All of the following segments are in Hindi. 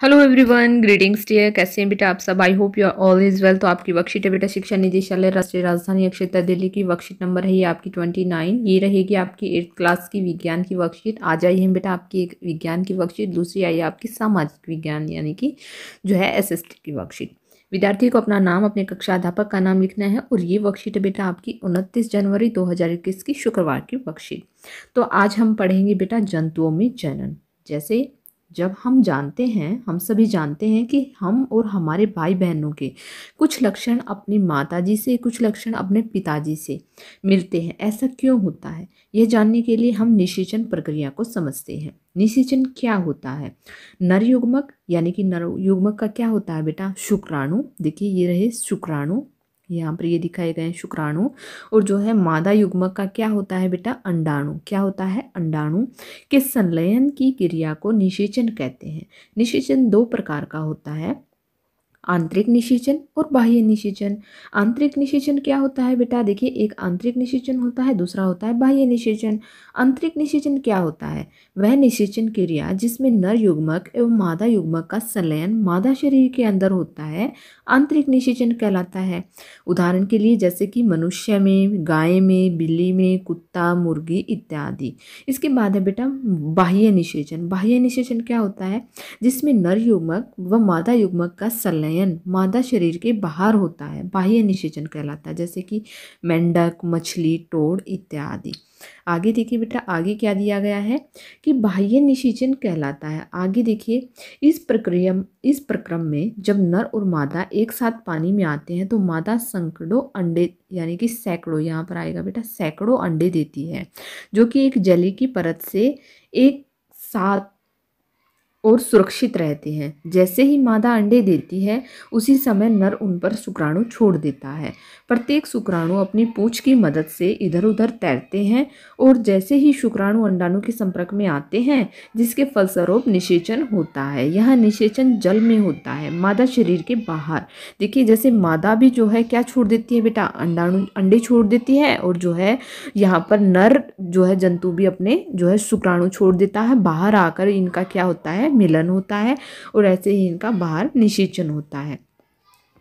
Hello everyone, greetings dear. कैसे हैं बेटा आप सब? I hope you are all is well. तो आपकी वर्कशीट है बेटा शिक्षा निदेशालय राष्ट्रीय राजधानी क्षेत्र दिल्ली की वर्कशीट नंबर है ये आपकी 29। ये रहेगी आपकी 8th क्लास की विज्ञान की वर्कशीट। आ जाइए बेटा आपकी एक विज्ञान की वर्कशीट, दूसरी आई है आपकी सामाजिक विज्ञान यानी कि जो है SST की वर्कशीट। विद्यार्थी को अपना नाम, अपने कक्षा अध्यापक का नाम लिखना है। और ये वर्कशीट है बेटा आपकी 29 जनवरी 2021 की शुक्रवार की वर्कशीट। तो आज हम पढ़ेंगे बेटा जंतुओं में जनन। जैसे जब हम जानते हैं, हम सभी जानते हैं कि हम और हमारे भाई बहनों के कुछ लक्षण अपनी माताजी से, कुछ लक्षण अपने पिताजी से मिलते हैं। ऐसा क्यों होता है, यह जानने के लिए हम निषेचन प्रक्रिया को समझते हैं। निषेचन क्या होता है? नर युग्मक यानी कि नर युग्मक का क्या होता है बेटा? शुक्राणु। देखिए ये रहे शुक्राणु, यहाँ पर ये दिखाए गए शुक्राणु। और जो है मादा युग्मक का क्या होता है बेटा? अंडाणु। क्या होता है? अंडाणु के संलयन की क्रिया को निषेचन कहते हैं। निषेचन दो प्रकार का होता है, आंतरिक निषेचन और बाह्य निषेचन। आंतरिक निषेचन क्या होता है बेटा? देखिए एक आंतरिक निषेचन होता है, दूसरा होता है बाह्य निषेचन। आंतरिक निषेचन क्या होता है? वह निषेचन क्रिया जिसमें नर युग्मक एवं मादा युग्मक का संलयन मादा शरीर के अंदर होता है, आंतरिक निषेचन कहलाता है। उदाहरण के लिए जैसे कि मनुष्य में, गाय में, बिल्ली में, कुत्ता, मुर्गी इत्यादि। इसके बाद है बेटा बाह्य निषेचन। बाह्य निषेचन क्या होता है? जिसमें नर युग्मक व मादा युग्मक का संलयन मादा शरीर के बाहर होता है, बाह्य निषेचन कहलाता है। जैसे कि मेंढक, मछली, टोड इत्यादि। आगे देखिए बेटा, आगे क्या दिया गया है कि बाह्य निषेचन कहलाता है। आगे देखिए, इस प्रक्रम में जब नर और मादा एक साथ पानी में आते हैं तो मादा सैकड़ों अंडे यानी कि सैकड़ों, यहाँ पर आएगा बेटा सैकड़ों अंडे देती है, जो कि एक जली की परत से एक साथ और सुरक्षित रहते हैं। जैसे ही मादा अंडे देती है उसी समय नर उन पर शुक्राणु छोड़ देता है। प्रत्येक शुक्राणु अपनी पूंछ की मदद से इधर उधर तैरते हैं और जैसे ही शुक्राणु अंडाणु के संपर्क में आते हैं, जिसके फलस्वरूप निषेचन होता है। यह निषेचन जल में होता है, मादा शरीर के बाहर। देखिए जैसे मादा भी जो है क्या छोड़ देती है बेटा? अंडाणु, अंडे छोड़ देती है। और जो है यहाँ पर नर जो है जंतु भी अपने जो है शुक्राणु छोड़ देता है। बाहर आकर इनका क्या होता है? मिलन होता है और ऐसे ही इनका बाहर निषेचन होता है।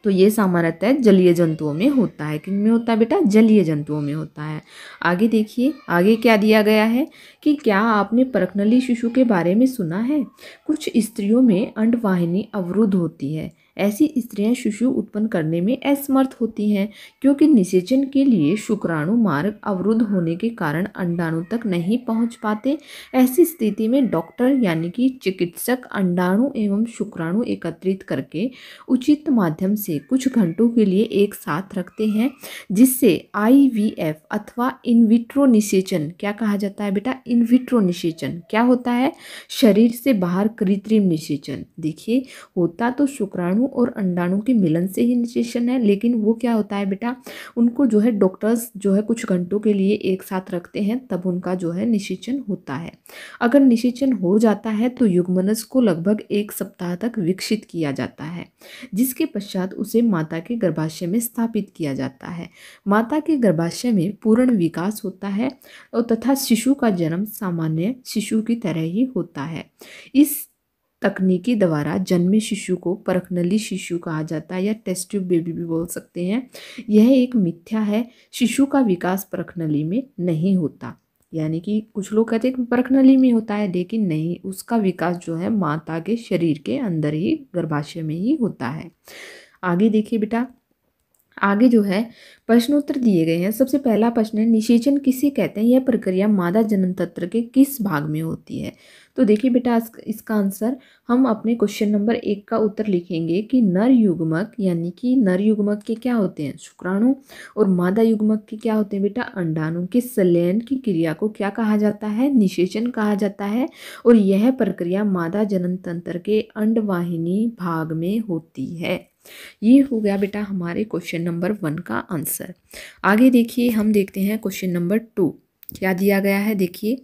तो ये सामान्यतः जलीय जंतुओं में होता है। किन में होता है बेटा? जलीय जंतुओं में होता है। आगे देखिए, आगे क्या दिया गया है कि क्या आपने परखनली शिशु के बारे में सुना है? कुछ स्त्रियों में अंडवाहिनी अवरुद्ध होती है। ऐसी स्त्रियां शिशु उत्पन्न करने में असमर्थ होती हैं, क्योंकि निषेचन के लिए शुक्राणु मार्ग अवरुद्ध होने के कारण अंडाणु तक नहीं पहुंच पाते। ऐसी स्थिति में डॉक्टर यानी कि चिकित्सक अंडाणु एवं शुक्राणु एकत्रित करके उचित माध्यम से कुछ घंटों के लिए एक साथ रखते हैं, जिससे IVF अथवा इन विट्रो निषेचन, क्या कहा जाता है बेटा? इन विट्रो निषेचन क्या होता है? शरीर से बाहर कृत्रिम निषेचन। देखिए होता तो शुक्राणु और अंडाणु के मिलन से ही निषेचन है, लेकिन वो क्या होता है बेटा? उनको जो है डॉक्टर्स जो है कुछ घंटों के लिए एक साथ रखते हैं, तब उनका जो है निषेचन होता है। अगर निषेचन हो जाता है तो युग्मनज को लगभग 1 सप्ताह तक विकसित किया जाता है, जिसके पश्चात उसे माता के गर्भाशय में स्थापित किया जाता है। माता के गर्भाशय में पूर्ण विकास होता है और तथा शिशु का जन्म सामान्य शिशु की तरह ही होता है। इस तकनीकी द्वारा जन्मे शिशु को परखनली शिशु कहा जाता है या टेस्ट ट्यूब बेबी भी बोल सकते हैं। यह एक मिथ्या है। शिशु का विकास परखनली में नहीं होता, यानी कि कुछ लोग कहते हैं कि परखनली में होता है, लेकिन नहीं, उसका विकास जो है माता के शरीर के अंदर ही, गर्भाशय में ही होता है। आगे देखिए बेटा, आगे जो है प्रश्नोत्तर दिए गए हैं। सबसे पहला प्रश्न है, निषेचन किसे कहते हैं? यह प्रक्रिया मादा जनन तंत्र के किस भाग में होती है? तो देखिए बेटा इसका आंसर हम अपने क्वेश्चन नंबर 1 का उत्तर लिखेंगे कि नर युग्मक यानी कि नर युग्मक के क्या होते हैं? शुक्राणु। और मादा युग्मक के क्या होते हैं बेटा? अंडाणु। के संलयन की क्रिया को क्या कहा जाता है? निषेचन कहा जाता है। और यह प्रक्रिया मादा जनन तंत्र के अंडवाहिनी भाग में होती है। ये हो गया बेटा हमारे क्वेश्चन नंबर 1 का आंसर। आगे देखिए, हम देखते हैं क्वेश्चन नंबर 2 क्या दिया गया है। देखिए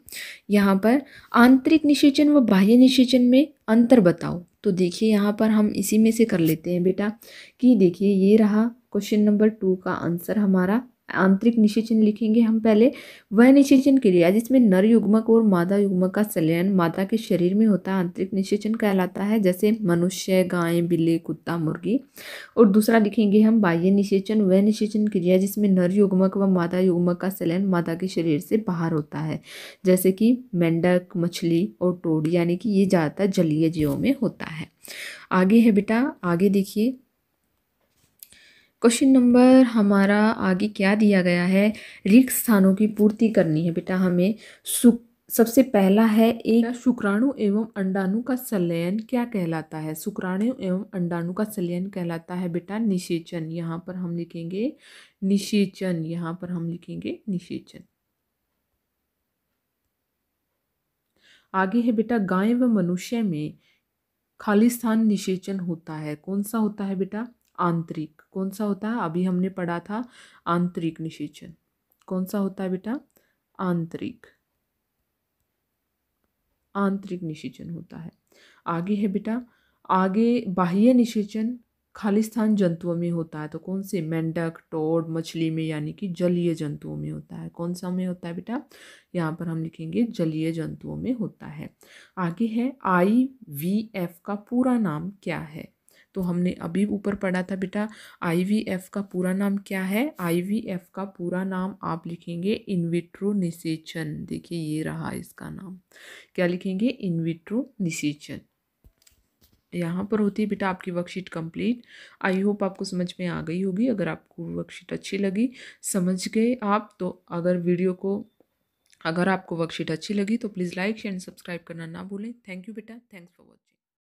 यहाँ पर आंतरिक निषेचन व बाह्य निषेचन में अंतर बताओ। तो देखिए यहाँ पर हम इसी में से कर लेते हैं बेटा कि देखिए ये रहा क्वेश्चन नंबर 2 का आंसर हमारा। आंतरिक निषेचन लिखेंगे हम पहले। वह निषेचन क्रिया जिसमें नर युग्मक और मादा युग्मक का संलयन मादा के शरीर में होता है आंतरिक निषेचन कहलाता है, जैसे मनुष्य, गाय, बिल्ली, कुत्ता, मुर्गी। और दूसरा लिखेंगे हम बाह्य निषेचन, वह निषेचन क्रिया जिसमें नर युग्मक व मादा युग्मक का संलयन मादा के शरीर से बाहर होता है, जैसे कि मेंढक, मछली और टोड, यानी कि ये ज़्यादातर जलीय जीवों में होता है। आगे है बेटा, आगे देखिए क्वेश्चन नंबर हमारा आगे क्या दिया गया है। रिक्त स्थानों की पूर्ति करनी है बेटा हमें। सबसे पहला है एक शुक्राणु एवं अंडाणु का संलयन क्या कहलाता है। शुक्राणु एवं अंडाणु का संलयन कहलाता है बेटा निषेचन। यहाँ पर हम लिखेंगे निषेचन, यहाँ पर हम लिखेंगे निषेचन। आगे है बेटा गाय व मनुष्य में खाली स्थान निषेचन होता है, कौन सा होता है बेटा, आंतरिक। कौन सा होता है, अभी हमने पढ़ा था आंतरिक निषेचन। कौन सा होता है बेटा, आंतरिक, आंतरिक निषेचन होता है। आगे है बेटा, आगे बाह्य निषेचन खाली स्थान जंतुओं में होता है, तो कौन से, मेंढक, टोड, मछली में, यानी कि जलीय जंतुओं में होता है। कौन सा में होता है बेटा, यहाँ पर हम लिखेंगे जलीय जंतुओं में होता है। आगे है IVF का पूरा नाम क्या है। तो हमने अभी ऊपर पढ़ा था बेटा IVF का पूरा नाम क्या है। IVF का पूरा नाम आप लिखेंगे इन विट्रो निषेचन। देखिए ये रहा इसका नाम, क्या लिखेंगे, इन विट्रो निषेचन। यहाँ पर होती है बेटा आपकी वर्कशीट कंप्लीट। आई होप आपको समझ में आ गई होगी। अगर आपको वर्कशीट अच्छी लगी, समझ गए आप, तो अगर आपको वर्कशीट अच्छी लगी तो please like share and subscribe करना ना भूलें। थैंक यू बेटा, थैंक्स फॉर वॉचिंग।